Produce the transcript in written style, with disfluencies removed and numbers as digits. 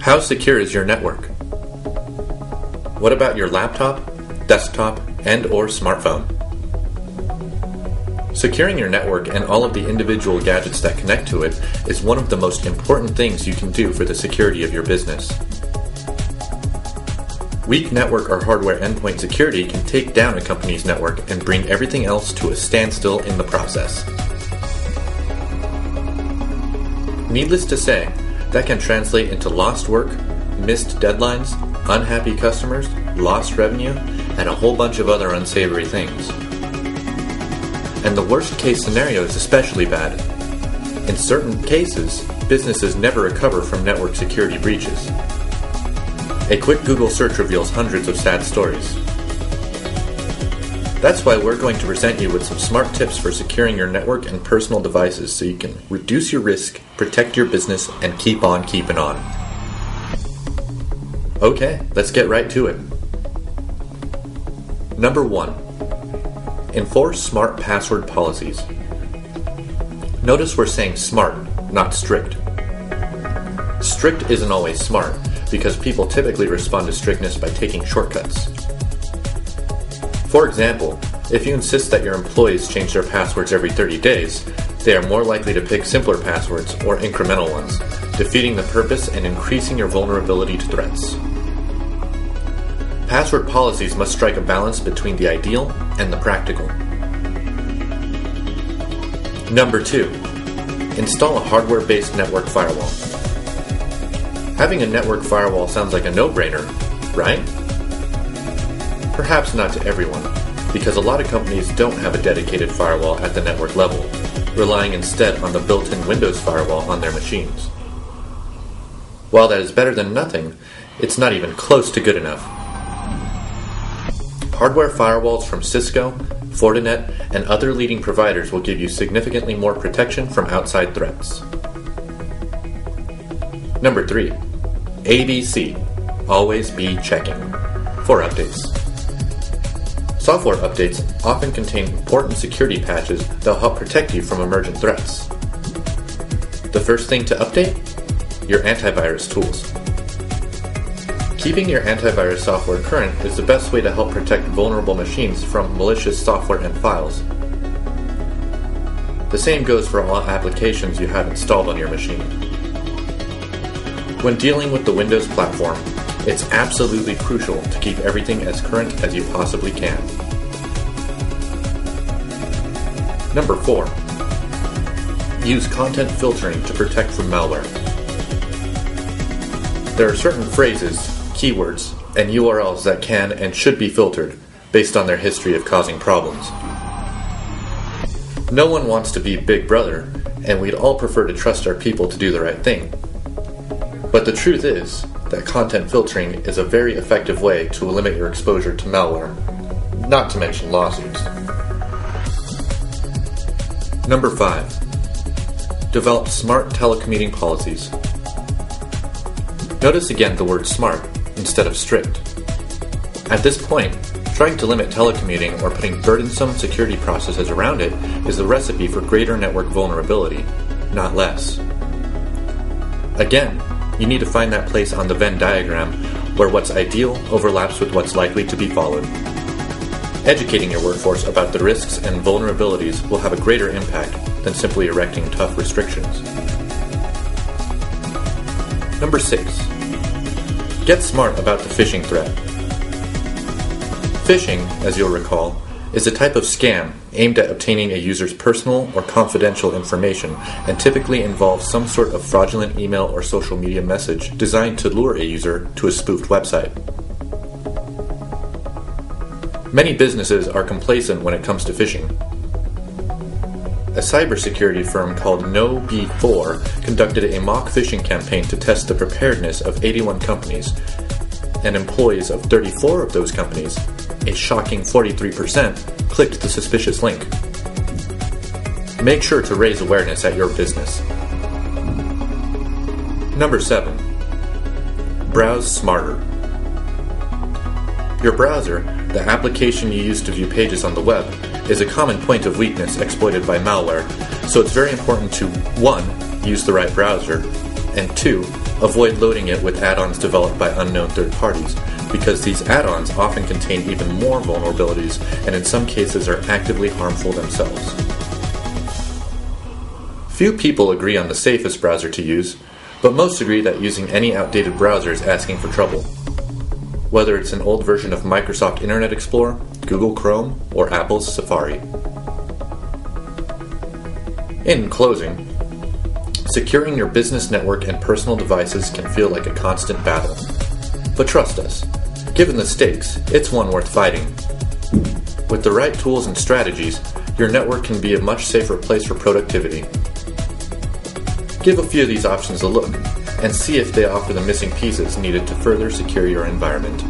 How secure is your network? What about your laptop, desktop, and/or smartphone? Securing your network and all of the individual gadgets that connect to it is one of the most important things you can do for the security of your business. Weak network or hardware endpoint security can take down a company's network and bring everything else to a standstill in the process. Needless to say, that can translate into lost work, missed deadlines, unhappy customers, lost revenue, and a whole bunch of other unsavory things. And the worst case scenario is especially bad. In certain cases, businesses never recover from network security breaches. A quick Google search reveals hundreds of sad stories. That's why we're going to present you with some smart tips for securing your network and personal devices so you can reduce your risk, protect your business, and keep on keeping on. Okay, let's get right to it. Number 1. Enforce smart password policies. Notice we're saying smart, not strict. Strict isn't always smart, because people typically respond to strictness by taking shortcuts. For example, if you insist that your employees change their passwords every 30 days, they are more likely to pick simpler passwords or incremental ones, defeating the purpose and increasing your vulnerability to threats. Password policies must strike a balance between the ideal and the practical. Number 2. Install a hardware-based network firewall. Having a network firewall sounds like a no-brainer, right? Perhaps not to everyone, because a lot of companies don't have a dedicated firewall at the network level, relying instead on the built-in Windows firewall on their machines. While that is better than nothing, it's not even close to good enough. Hardware firewalls from Cisco, Fortinet, and other leading providers will give you significantly more protection from outside threats. Number 3. ABC. Always be checking. For updates. Software updates often contain important security patches that will help protect you from emergent threats. The first thing to update? Your antivirus tools. Keeping your antivirus software current is the best way to help protect vulnerable machines from malicious software and files. The same goes for all applications you have installed on your machine. When dealing with the Windows platform, it's absolutely crucial to keep everything as current as you possibly can. Number 4. Use content filtering to protect from malware. There are certain phrases, keywords, and URLs that can and should be filtered based on their history of causing problems. No one wants to be Big Brother, and we'd all prefer to trust our people to do the right thing. But the truth is that content filtering is a very effective way to limit your exposure to malware, not to mention lawsuits. Number 5. Develop smart telecommuting policies. Notice again the word smart instead of strict. At this point, trying to limit telecommuting or putting burdensome security processes around it is a recipe for greater network vulnerability, not less. Again, you need to find that place on the Venn diagram where what's ideal overlaps with what's likely to be followed. Educating your workforce about the risks and vulnerabilities will have a greater impact than simply erecting tough restrictions. Number 6. Get smart about the phishing threat. Phishing, as you'll recall, is a type of scam aimed at obtaining a user's personal or confidential information and typically involves some sort of fraudulent email or social media message designed to lure a user to a spoofed website. Many businesses are complacent when it comes to phishing. A cybersecurity firm called KnowBe4 conducted a mock phishing campaign to test the preparedness of 81 companies, and employees of 34 of those companies, a shocking 43%, clicked the suspicious link. Make sure to raise awareness at your business. Number 7. Browse smarter. Your browser, the application you use to view pages on the web, is a common point of weakness exploited by malware, so it's very important to 1. Use the right browser, and 2. Avoid loading it with add-ons developed by unknown third parties, because these add-ons often contain even more vulnerabilities and in some cases are actively harmful themselves. Few people agree on the safest browser to use, but most agree that using any outdated browser is asking for trouble. Whether it's an old version of Microsoft Internet Explorer, Google Chrome, or Apple's Safari. In closing, securing your business network and personal devices can feel like a constant battle. But trust us, given the stakes, it's one worth fighting. With the right tools and strategies, your network can be a much safer place for productivity. Give a few of these options a look, and see if they offer the missing pieces needed to further secure your environment.